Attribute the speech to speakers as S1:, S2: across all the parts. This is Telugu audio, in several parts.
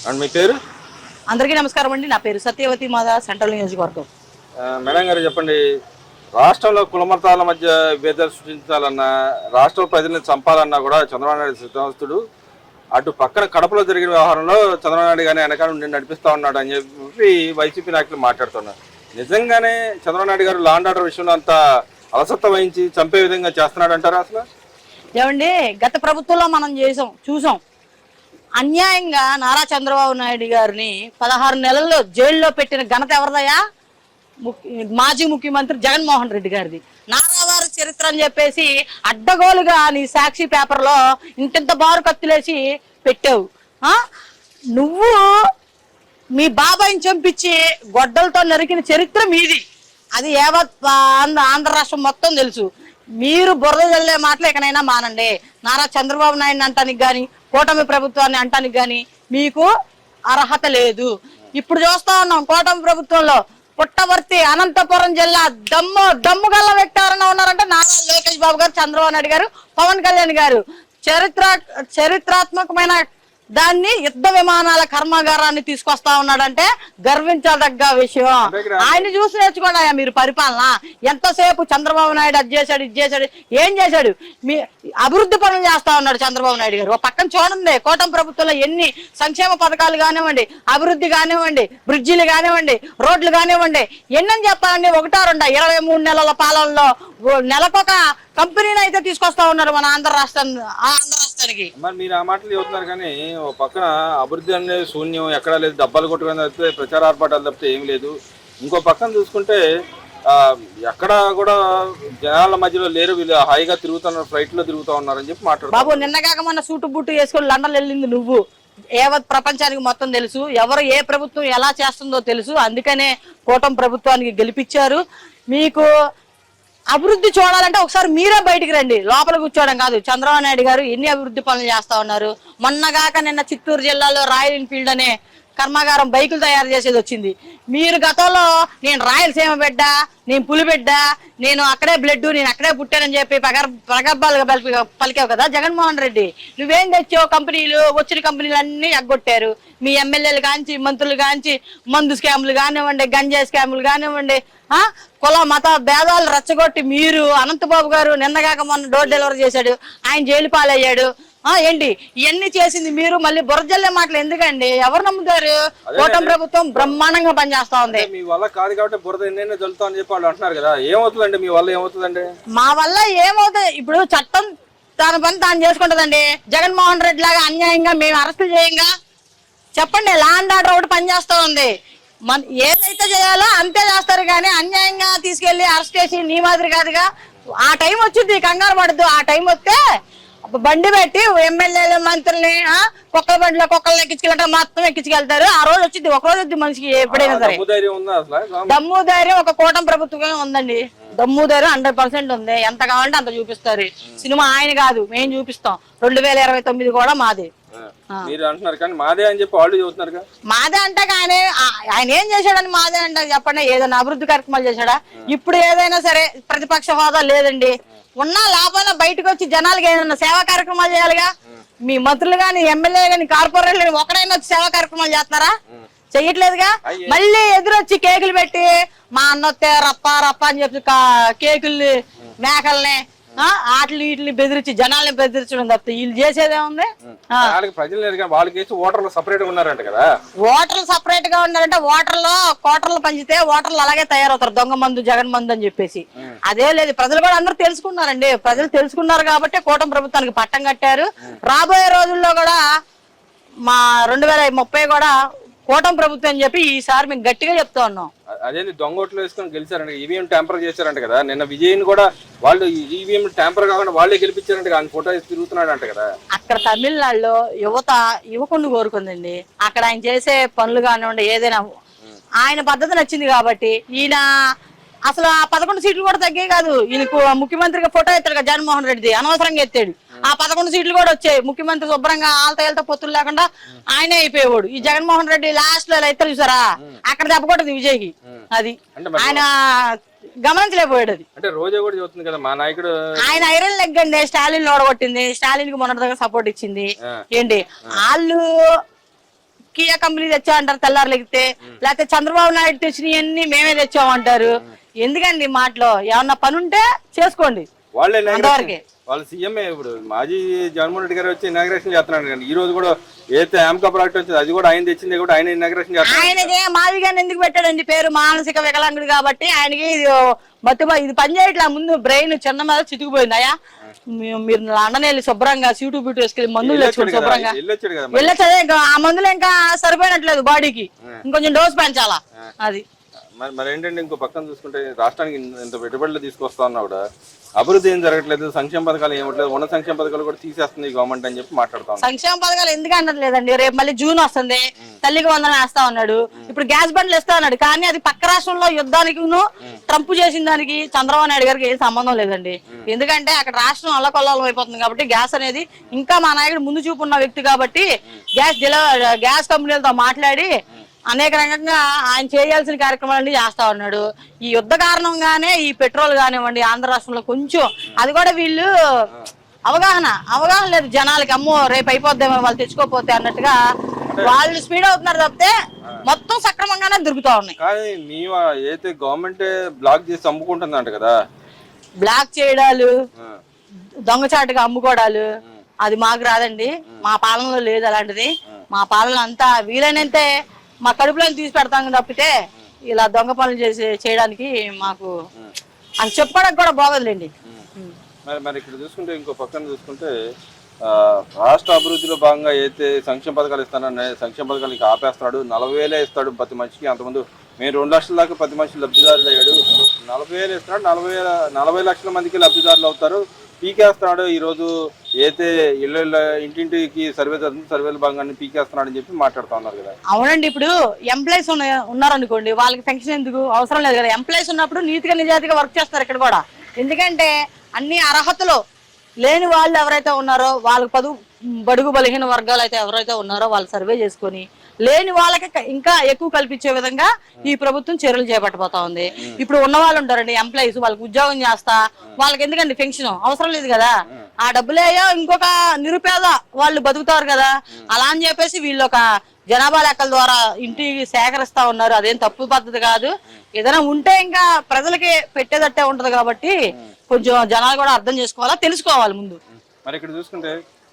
S1: అండ్ మీ పేరు?
S2: అందరికీ నమస్కారం అండి. నా పేరు సత్యవతి మాదా, సెంట్రల్ నియోజకవర్గం.
S1: మేడం గారు చెప్పండి, రాష్ట్రంలో కులమతాల మధ్య విభేదాలు సృష్టించాలన్నా, రాష్ట్ర ప్రజల్ని చంపాలన్నా కూడా చంద్రబాబు నాయుడు సిద్ధహస్తుడు. అటు పక్కన కడపలో జరిగిన వ్యవహారంలో చంద్రబాబు నాయుడు కానీ వెనకాల నుండి నడిపిస్తా ఉన్నాడు అని చెప్పి వైసీపీ నాయకులు మాట్లాడుతున్నారు. నిజంగానే చంద్రబాబు నాయుడు గారు లా అండ్ ఆర్డర్ విషయంలో అంత అలసత్వం వహించి చంపే విధంగా చేస్తున్నాడు అంటారా అసలు?
S2: ఏమండి, గత ప్రభుత్వంలో మనం చూసాం అన్యాయంగా నారా చంద్రబాబు నాయుడు గారిని 16 నెలల్లో జైల్లో పెట్టిన ఘనత ఎవరిదయా? మాజీ ముఖ్యమంత్రి జగన్మోహన్ రెడ్డి గారిది. నారావారి చరిత్ర అని చెప్పేసి అడ్డగోలుగా నీ సాక్షి పేపర్లో ఇంటింత బారు కత్తులేసి పెట్టావు. నువ్వు మీ బాబాయిని చంపించి గొడ్డలతో నరికిన చరిత్ర మీది. అది యావత్ ఆంధ్ర రాష్ట్రం మొత్తం తెలుసు. మీరు బురద జల్లే మాటలు ఎక్కడైనా మానండి. నారా చంద్రబాబు నాయుడు అంటానికి కానీ, కూటమి ప్రభుత్వాన్ని అంటానికి కానీ మీకు అర్హత లేదు. ఇప్పుడు చూస్తా ఉన్నాం, కూటమి ప్రభుత్వంలో పుట్టవర్తి అనంతపురం జిల్లా దమ్ముగల్ల వ్యక్తి ఎవరైనా ఉన్నారంటే నారా లోకేష్ బాబు గారు, చంద్రబాబు నాయుడు గారు, పవన్ కళ్యాణ్ గారు. చరిత్రాత్మకమైన దాన్ని యుద్ధ విమానాల కర్మాగారాన్ని తీసుకొస్తా ఉన్నాడంటే గర్వించదగ్గ విషయం. ఆయన చూసి నేర్చుకోండి మీరు పరిపాలన. ఎంతసేపు చంద్రబాబు నాయుడు అది చేశాడు, ఇది చేశాడు, ఏం చేశాడు? మీ అభివృద్ధి పనులు చేస్తా ఉన్నాడు చంద్రబాబు నాయుడు గారు. ఒక పక్కన చూడండి, కూటమి ప్రభుత్వంలో ఎన్ని సంక్షేమ పథకాలు కానివ్వండి, అభివృద్ధి కానివ్వండి, బ్రిడ్జిలు కానివ్వండి, రోడ్లు కానివ్వండి, ఎన్నని చెప్పాలండి? 1-2 23 నెలల పాలనలో నెలకొక కంపెనీని అయితే తీసుకొస్తా ఉన్నారు మన ఆంధ్ర రాష్ట్రానికి.
S1: మరి మీరు ఆ మాటలు చెబుతున్నారు కానీ ఒక పక్కన అభివృద్ధి అనేది శూన్యం, ఎక్కడా లేదు. డబ్బాలు కొట్టుకుని తప్పితే ప్రచార ఆర్పాటాలు తప్పితే ఏం లేదు. ఇంకో పక్కన చూసుకుంటే ఎక్కడ కూడా జనాల మధ్యలో లేరు, వీళ్ళు హాయిగా తిరుగుతున్నారు, ఫ్లైట్ లో తిరుగుతా ఉన్నారని చెప్పి మాట్లాడుతున్నారు.
S2: బాబు, నిన్నగాక మొన్న సూటు బుట్టు వేసుకొని లండన్ వెళ్ళింది నువ్వు. యావత్ ప్రపంచానికి మొత్తం తెలుసు, ఎవరు ఏ ప్రభుత్వం ఎలా చేస్తుందో తెలుసు. అందుకనే కూటమి ప్రభుత్వానికి గెలిపించారు. మీకు అభివృద్ధి చూడాలంటే ఒకసారి మీరే బయటికి రండి, లోపల కూర్చోవడం కాదు. చంద్రబాబు నాయుడు గారు ఎన్ని అభివృద్ధి పనులు చేస్తా ఉన్నారు. మొన్నగాక నిన్న చిత్తూరు జిల్లాలో రాయల్ ఎన్ఫీల్డ్ అనే కర్మాగారం బైకులు తయారు చేసేది వచ్చింది. మీరు గతంలో నేను రాయలసీమ బిడ్డ, నేను పులి బిడ్డ, నేను అక్కడే బ్లడ్, నేను అక్కడే పుట్టానని చెప్పి ప్రగల్భాలుగా పలికావు కదా జగన్మోహన్ రెడ్డి. నువ్వేం తెచ్చావు? కంపెనీలు వచ్చిన కంపెనీలు అన్ని ఎగ్గొట్టారు. మీ ఎమ్మెల్యేలు కాంచి, మంత్రులు కాంచి, మందు స్కాములు కానివ్వండి, గంజా స్కాములు కానివ్వండి, కుల మత భేదాలు రెచ్చగొట్టి మీరు అనంతబాబు గారు నిన్నగాక మొన్న డోర్ డెలివరీ చేశాడు, ఆయన జైలు పాలయ్యాడు. ఏంటి ఇవన్నీ చేసింది మీరు? మళ్ళీ బురజల్లే మాటలు ఎందుకండి? ఎవరు నమ్ముతారు? కూటమి ప్రభుత్వం బ్రహ్మాండంగా పనిచేస్తా ఉంది.
S1: మీ వల్ల కాదు కాబట్టి బురద ఎన్నైనా జల్లుతా అని చెప్పి వాళ్ళు అంటున్నారు కదా, ఏమవుతుందండి? మీ వల్ల ఏమవుతుందండి?
S2: మా వల్ల ఏమవుతుంది? ఇప్పుడు చట్టం తన పని తాను చేసుకుంటదండి. జగన్మోహన్ రెడ్డి లాగా అన్యాయంగా మేము అరెస్టులు చేయంగా? చెప్పండి. లా అండ్ ఆర్డర్ ఒకటి పనిచేస్తా ఉంది. ఏదైతే చేయాలో అంతే చేస్తారు కానీ అన్యాయంగా తీసుకెళ్లి అరెస్ట్ చేసి నీ మాదిరి కాదుగా. ఆ టైం వచ్చింది, కంగారు పడద్దు. ఆ టైం వస్తే బండి పెట్టి ఎమ్మెల్యేలు, మంత్రుల్ని కుక్కల బండిలో కుక్కలు ఎక్కించుకెళ్ళటం మొత్తం ఎక్కించుకెళ్తారు. ఆ రోజు వచ్చింది, ఒక రోజు వచ్చింది మనిషికి ఎప్పుడైనా సరే. దమ్ము ధైర్యం ఒక కూటమి ప్రభుత్వమే ఉందండి. దమ్ము ధైర్యం 100% ఉంది. ఎంత కావాలంటే అంత చూపిస్తారు. సినిమా ఆయన కాదు, మేము చూపిస్తాం. 2029 కూడా మాదే.
S1: మీరు అంటున్నారు కానీ మాదే అని చెప్పి వాళ్ళు చెబుతున్నారు.
S2: మాదే అంటే ఆయన ఏం చేశాడని మాదే అంటే చెప్పండి. ఏదైనా అభివృద్ధి కార్యక్రమాలు చేశాడా? ఇప్పుడు ఏదైనా సరే ప్రతిపక్ష హోదా లేదండి. ఉన్నా లాభాల బయటకు వచ్చి జనాలకి ఏదైనా సేవా కార్యక్రమాలు చేయాలిగా. మీ మంత్రులు గాని, ఎమ్మెల్యే గాని, కార్పొరేట్లు ఒకడైనా వచ్చి సేవా కార్యక్రమాలు చేస్తున్నారా? చెయ్యట్లేదుగా. మళ్ళీ ఎదురొచ్చి కేకులు పెట్టి మా అన్నొత్తే రప్ప రప్ప అని చెప్పి కేకుల్ని, మేకల్ని, ఆటలు వీటిని బెదిరించి జనాల్ని బెదిరించడం తప్పితే వీళ్ళు చేసేదేముంది?
S1: ఓటర్లు సపరేట్ గా ఉన్నారంట కదా.
S2: ఓటర్లు సపరేట్ గా ఉన్నారంటే కోటర్లు పంచితే ఓటర్లు అలాగే తయారవుతారు, దొంగ మందు, జగన్ మందు అని చెప్పేసి. అదే లేదు, ప్రజలు కూడా అందరూ తెలుసుకున్నారండి. ప్రజలు తెలుసుకున్నారు కాబట్టి కూటమి ప్రభుత్వానికి పట్టం కట్టారు. రాబోయే రోజుల్లో కూడా మా 2030 కూడా కూటమి ప్రభుత్వం అని చెప్పి ఈసారి మేము గట్టిగా చెప్తా ఉన్నాం.
S1: అదే దొంగ ఓట్లు వేసుకొని గెలిచారంట, ఈవీఎం ట్యాంపర్ చేశారంట కదా. నిన్న విజయ్ కూడా వాళ్ళు ఈవీఎం ట్యాంపర్ కాకుండా వాళ్ళే గెలిపించారంట, ఆయన ఫోటో తిరుగుతున్నాడు అంట కదా.
S2: అక్కడ తమిళనాడులో యువకుడిని కోరుకుందండి. అక్కడ ఆయన చేసే పనులు కానివ్వండి, ఏదైనా ఆయన పద్ధతి నచ్చింది కాబట్టి ఈయన అసలు ఆ 11 సీట్లు కూడా తగ్గే కాదు. ఈయనకు ముఖ్యమంత్రిగా ఫోటో ఎత్తాడు కదా జగన్మోహన్ రెడ్డి, అనవసరంగా ఎత్తాడు. ఆ 11 సీట్లు కూడా వచ్చాయి. ముఖ్యమంత్రి శుభ్రంగా ఆలతో పొత్తులు లేకుండా ఆయనే అయిపోయేవాడు. ఈ జగన్మోహన్ రెడ్డి లాస్ట్ లో ఎత్తారు చూసారా, అక్కడ దెబ్బకొట్టదు విజయ్కి. అది ఆయన గమనించలేకపోయాడు. అది
S1: అంటే రోజా కూడా చెబుతుంది కదా మా నాయకుడు,
S2: ఆయన ఐరన్ లెగ్ అండి. స్టాలిన్ ఓడగొట్టింది, స్టాలిన్ కి మొన్నటి దగ్గర సపోర్ట్ ఇచ్చింది. ఏంటి వాళ్ళు కియా కంపెనీ తెచ్చామంటారు తెల్లారు లెగితే, లేకపోతే చంద్రబాబు నాయుడు తెచ్చినవన్నీ మేమే తెచ్చామంటారు. ఎందుకండి మాటలో? ఏమన్నా పని ఉంటే చేసుకోండి.
S1: వాళ్ళే
S2: అంతవరకే.
S1: వాళ్ళ సీఎంఏ ఇప్పుడు మాజీ జగన్మోహన్ రెడ్డి గారు వచ్చి ఇనాగ్రేషన్ చేస్తున్నాడు కానీ ఈ రోజు కూడా ఏదైతే యామ్కా ప్రాజెక్ట్ వచ్చింది అది కూడా ఆయన తెచ్చింది కూడా ఆయన ఇనాగ్రేషన్ చేస్తున్నాడు.
S2: ఆయనకి మాది గారిని ఎందుకు పెట్టాడండి పేరు? మానసిక వికలాంగుడు కాబట్టి ఆయనకి ఇది పని చేయట్లా. ముందు బ్రెయిన్ చిన్న మీద చితికిపోయింది. అయ్యా మీరు లండన్ వెళ్ళి శుభ్రంగా సీటు బీటు వేసుకెళ్ళి మందులు తెచ్చుకోండి శుభ్రంగా. వెళ్ళొచ్చదే, ఆ మందులు ఇంకా సరిపోయినట్లేదు బాడీకి, ఇంకొంచెం డోస్ పెంచాలా. అది
S1: మరి ఏంటంటే ఇంకో పక్కన చూసుకుంటే రాష్ట్రానికి ఇంత పెట్టుబడులు తీసుకొస్తా ఉన్నా కూడా అభివృద్ధి ఏం జరగట్లేదు, సంక్షేమ పథకాలు ఏమట్లేదు, ఉన్న సంక్షేమ పథకాలు కూడా తీసేస్తుంది గవర్నమెంట్ అని చెప్పి మాట్లాడుతాం.
S2: సంక్షేమ పథకాలు ఎందుకు అనట్లేదండి? రేపు మళ్ళీ జూన్ వస్తుంది, తల్లికి వందనం వేస్తా ఉన్నాడు, ఇప్పుడు గ్యాస్ బండ్లు ఇస్తా ఉన్నాడు. కానీ అది పక్క రాష్ట్రంలో యుద్ధానికి ట్రంప్ చేసిన దానికి చంద్రబాబు నాయుడు గారికి ఏం సంబంధం లేదండి. ఎందుకంటే అక్కడ రాష్ట్రం అల్లకొల్లాలం అయిపోతుంది కాబట్టి గ్యాస్ అనేది ఇంకా మా నాయకుడు ముందు చూపు ఉన్న వ్యక్తి కాబట్టి గ్యాస్ కంపెనీలతో మాట్లాడి అనేక రకంగా ఆయన చేయాల్సిన కార్యక్రమాలన్నీ చేస్తా ఉన్నాడు. ఈ యుద్ధ కారణంగానే ఈ పెట్రోల్ కానివ్వండి ఆంధ్ర రాష్ట్రంలో కొంచెం అది కూడా వీళ్ళు అవగాహన లేదు జనాలకి. అమ్మో రేపు అయిపోద్దేమో వాళ్ళు తెచ్చుకోపోతే అన్నట్టుగా వాళ్ళు స్పీడ్ అవుతున్నారు తప్పితే మొత్తం సక్రమంగానే దొరుకుతా ఉన్నాయి.
S1: కానీ మేము అయితే గవర్నమెంట్ బ్లాక్ చేసి అమ్ముకుంటుందంట కదా.
S2: బ్లాక్ చేయడాలు, దొంగచాటుగా అమ్ముకోవడాలు అది మాకు రాదండి. మా పాలనలో లేదు అలాంటిది. మా పాలన అంతా వీలైనంతే మా కడుపులో తీసి పెడతాం తప్పితే ఇలా దొంగ పనులు చేయడానికి మాకు అది చెప్పుకోవడానికి కూడా బాగోదులేండి.
S1: మరి ఇక్కడ చూసుకుంటే ఇంకో పక్కన చూసుకుంటే రాష్ట్ర అభివృద్ధిలో భాగంగా అయితే సంక్షేమ పథకాలు ఇస్తానని సంక్షేమ పథకాలు ఇంకా ఆపేస్తున్నాడు. 40,000 ఇస్తాడు ప్రతి మనిషికి. అంతకుముందు మేము 2 లక్షల దాకా ప్రతి మనిషి లబ్ధిదారులు అయ్యాడు. 40,000 ఇస్తున్నాడు. 40 లక్షల మందికి లబ్ధిదారులు అవుతారు. పీకేస్తున్నాడు. ఈరోజు అయితే ఇంటింటికి సర్వేల భాగంగా పీకేస్తున్నాడు అని చెప్పి మాట్లాడుతూ ఉన్నారు కదా.
S2: అవునండి, ఇప్పుడు ఎంప్లాయీస్ ఉన్నారనుకోండి, వాళ్ళకి పెన్షన్ ఎందుకు అవసరం లేదు కదా. ఎంప్లాయీస్ ఉన్నప్పుడు నీతిగా నిజాయితీగా వర్క్ చేస్తారు ఇక్కడ కూడా. ఎందుకంటే అన్ని అర్హతలు లేని వాళ్ళు ఎవరైతే ఉన్నారో వాళ్ళకి బడుగు బలహీన వర్గాలు అయితే ఎవరైతే ఉన్నారో వాళ్ళు సర్వే చేసుకొని లేని వాళ్ళకి ఇంకా ఎక్కువ కల్పించే విధంగా ఈ ప్రభుత్వం చర్యలు చేపట్టబోతా ఉంది. ఇప్పుడు ఉన్న వాళ్ళు ఉంటారండి ఎంప్లాయీస్, వాళ్ళకి ఉద్యోగం చేస్తా వాళ్ళకి ఎందుకండి పెన్షన్ అవసరం లేదు కదా. ఆ డబ్బులేయో ఇంకొక నిరుపేద వాళ్ళు బతుకుతారు కదా. అలా అని చెప్పేసి వీళ్ళు ఒక జనాభా లెక్కల ద్వారా ఇంటికి సేకరిస్తా ఉన్నారు. అదేం తప్పు పద్ధతి కాదు. ఏదైనా ఉంటే ఇంకా ప్రజలకి పెట్టేదట్టే ఉంటది కాబట్టి కొంచెం జనాలు కూడా అర్థం చేసుకోవాలా, తెలుసుకోవాలి ముందు.
S1: మరి ఇక్కడ చూసుకుంటే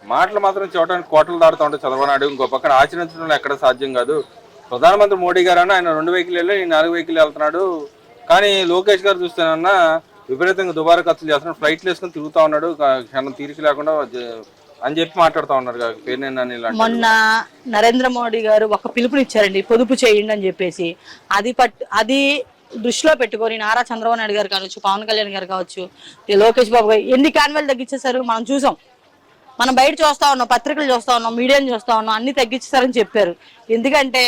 S1: మాటలు మాత్రం చూడటానికి కోటలు దాడుతూ ఉంటాయి చంద్రబాబు నాయుడు. ఇంకో పక్కన ఆచరించడం ఎక్కడ సాధ్యం కాదు. ప్రధానమంత్రి మోడీ గారు అన్న ఆయన 2 వెహికల్ వెళ్ళి 4 వెహికల్ వెళ్తున్నాడు. కానీ లోకేష్ గారు చూస్తేనన్నా విపరీతంగా దుబారా ఖర్చులు చేస్తున్నాడు. ఫ్లైట్లు వేసుకొని తిరుగుతా ఉన్నాడు క్షణం తీరిక లేకుండా అని చెప్పి మాట్లాడుతూ ఉన్నారు.
S2: మొన్న నరేంద్ర మోడీ గారు ఒక పిలుపునిచ్చారండి, పొదుపు చేయండి అని చెప్పేసి. అది దృష్టిలో పెట్టుకొని నారా చంద్రబాబు నాయుడు గారు కావచ్చు, పవన్ కళ్యాణ్ గారు కావచ్చు, లోకేష్ బాబు గారు ఎన్ని కాన్వాలు తగ్గించేశారు మనం చూసాం. మనం బయట చూస్తా ఉన్నాం, పత్రికలు చూస్తా ఉన్నాం, మీడియాని చూస్తా ఉన్నాం, అన్ని తగ్గించేశారని చెప్పారు. ఎందుకంటే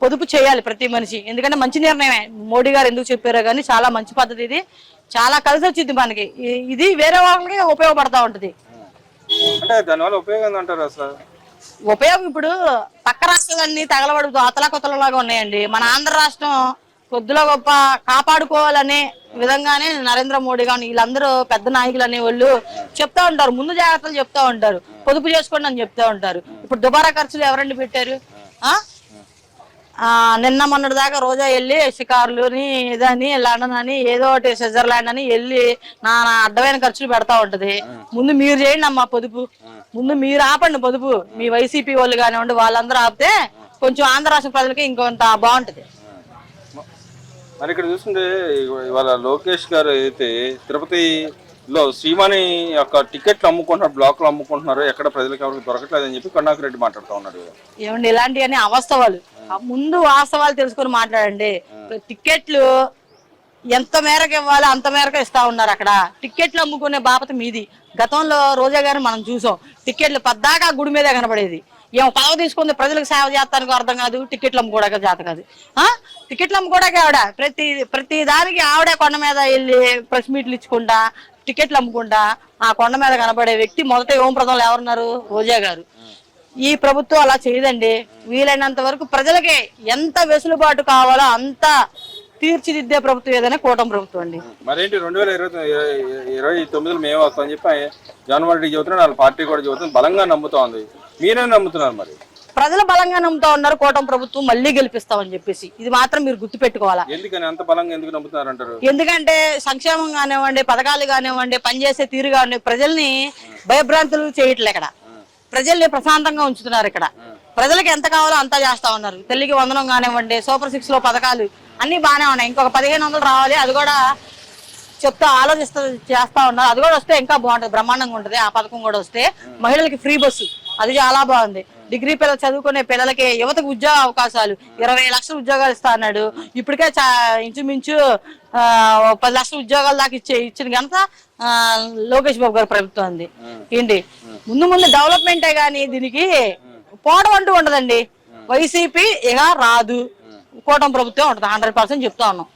S2: పొదుపు చేయాలి ప్రతి మనిషి. ఎందుకంటే మంచి నిర్ణయమే మోడీ గారు ఎందుకు చెప్పారో కానీ చాలా మంచి పద్ధతి. ఇది చాలా కలిసి వచ్చింది మనకి. ఇది వేరే వాళ్ళకి ఉపయోగపడతా ఉంటది.
S1: అంటే దానివల్ల ఉపయోగం అంటారు అసలు?
S2: ఉపయోగం ఇప్పుడు పక్క రాష్ట్రాలన్నీ తగలబడుతూ అతలాకొతలలాగా ఉన్నాయండి. మన ఆంధ్ర రాష్ట్రం కొద్దిలో గొప్ప కాపాడుకోవాలనే విధంగానే నరేంద్ర మోడీ కానీ వీళ్ళందరూ పెద్ద నాయకులు అనే వాళ్ళు చెప్తా ఉంటారు, ముందు జాగ్రత్తలు చెప్తా ఉంటారు, పొదుపు చేసుకోండి అని చెప్తా ఉంటారు. ఇప్పుడు దుబారా ఖర్చులు ఎవరండి పెట్టారు? నిన్న మొన్నటి దాకా రోజా వెళ్ళి షికారులని ఇదని లండన్ అని ఏదో ఒకటి స్విట్జర్లాండ్ అని వెళ్ళి నా అడ్డమైన ఖర్చులు పెడతా ఉంటది. ముందు మీరు చేయండి అమ్మా పొదుపు, ముందు మీరు ఆపండి పొదుపు. మీ వైసీపీ వాళ్ళు కానివ్వండి వాళ్ళందరూ ఆపితే కొంచెం ఆంధ్ర రాష్ట్ర ప్రజలకి ఇంకొంత బాగుంటది.
S1: మరి ఇక్కడ చూస్తుంటే ఇవాళ లోకేష్ గారు అయితే తిరుపతిలో శ్రీవాణి యొక్క టికెట్లు అమ్ముకుంటున్నారు, బ్లాక్లు అమ్ముకుంటున్నారు, ఎక్కడ ప్రజలకు ఎవరికి దొరకట్లేదు అని చెప్పి కరుణాకర్ రెడ్డి మాట్లాడుతూ ఉన్నాడు.
S2: ఏమండి ఇలాంటివన్నీ అవాస్తవాలు. ముందు వాస్తవాలు తెలుసుకొని మాట్లాడండి. టికెట్లు ఎంత మేరకు ఇవ్వాలో అంత మేరకు ఇస్తా ఉన్నారు. అక్కడ టికెట్లు అమ్ముకునే బాపత మీది. గతంలో రోజా గారు మనం చూసాం, టికెట్లు పద్దాకా గుడి మీదే కనబడేది. ఏమో పదవి తీసుకుంది ప్రజలకు సేవ చేస్తానికి అర్థం కాదు, టికెట్లు అమ్ముకోవడానికి చేత కాదు. టికెట్లు అమ్ముకోవడానికి ఆవిడ ప్రతి దానికి ఆవిడే కొండ మీద వెళ్ళి ప్రెస్ మీట్లు ఇచ్చుకుంటా టికెట్లు అమ్ముకుంటా ఆ కొండ మీద కనబడే వ్యక్తి మొదట ఓం ప్రదంలో ఎవరున్నారు? రోజా గారు. ఈ ప్రభుత్వం అలా చేయదండి. వీలైనంత వరకు ప్రజలకి ఎంత వెసులుబాటు కావాలో అంత తీర్చిదిద్దే ప్రభుత్వం ఏదైనా కూటమి ప్రభుత్వం అండి.
S1: మరేంటి 2029 మేము వస్తామని చెప్పి జగన్మోహన్ రెడ్డి చెబుతున్నాడు, వాళ్ళ పార్టీ కూడా చెబుతుంది, బలంగా నమ్ముతా ఉంది. మీరేం నమ్ముతున్నారు? మరి
S2: ప్రజలు బలంగా నమ్ముతా ఉన్నారు కూటమి ప్రభుత్వం మళ్ళీ గెలిపిస్తామని చెప్పేసి. ఇది మాత్రం మీరు గుర్తుపెట్టుకోవాలా.
S1: ఎందుకని అంత బలంగా ఎందుకు నమ్ముతున్నారు అంటారు?
S2: ఎందుకంటే సంక్షేమం కానివ్వండి, పథకాలు కానివ్వండి, పనిచేసే తీరు కానివ్వండి, ప్రజల్ని భయభ్రాంతులు చేయట్లే. ఇక్కడ ప్రజల్ని ప్రశాంతంగా ఉంచుతున్నారు. ఇక్కడ ప్రజలకు ఎంత కావాలో అంతా చేస్తా ఉన్నారు. తల్లికి వందనం కానివ్వండి, సూపర్ 6 లో పథకాలు అన్ని బాగానే ఉన్నాయి. ఇంకొక 1500 రావాలి, అది కూడా చెప్తా చేస్తా ఉన్నారు. అది కూడా వస్తే ఇంకా బాగుంటది, బ్రహ్మాండంగా ఉంటది. ఆ పథకం కూడా వస్తే మహిళలకి ఫ్రీ బస్సు, అది చాలా బాగుంది. డిగ్రీ పిల్లలు చదువుకునే పిల్లలకి, యువతకు ఉద్యోగ అవకాశాలు, 20 లక్షల ఉద్యోగాలు ఇస్తా అన్నాడు. ఇప్పటికే ఇంచుమించు 10 లక్షల ఉద్యోగాలు దాకా ఇచ్చిన ఘనత లోకేష్ బాబు గారి ప్రభుత్వం ఉంది. ఏంటి ముందు ముందు డెవలప్మెంటే గానీ దీనికి పోవడం అంటూ ఉండదండి. వైసీపీ ఇక రాదు, కూటమి ప్రభుత్వం ఉంటుంది 100% చెప్తా ఉన్నాం.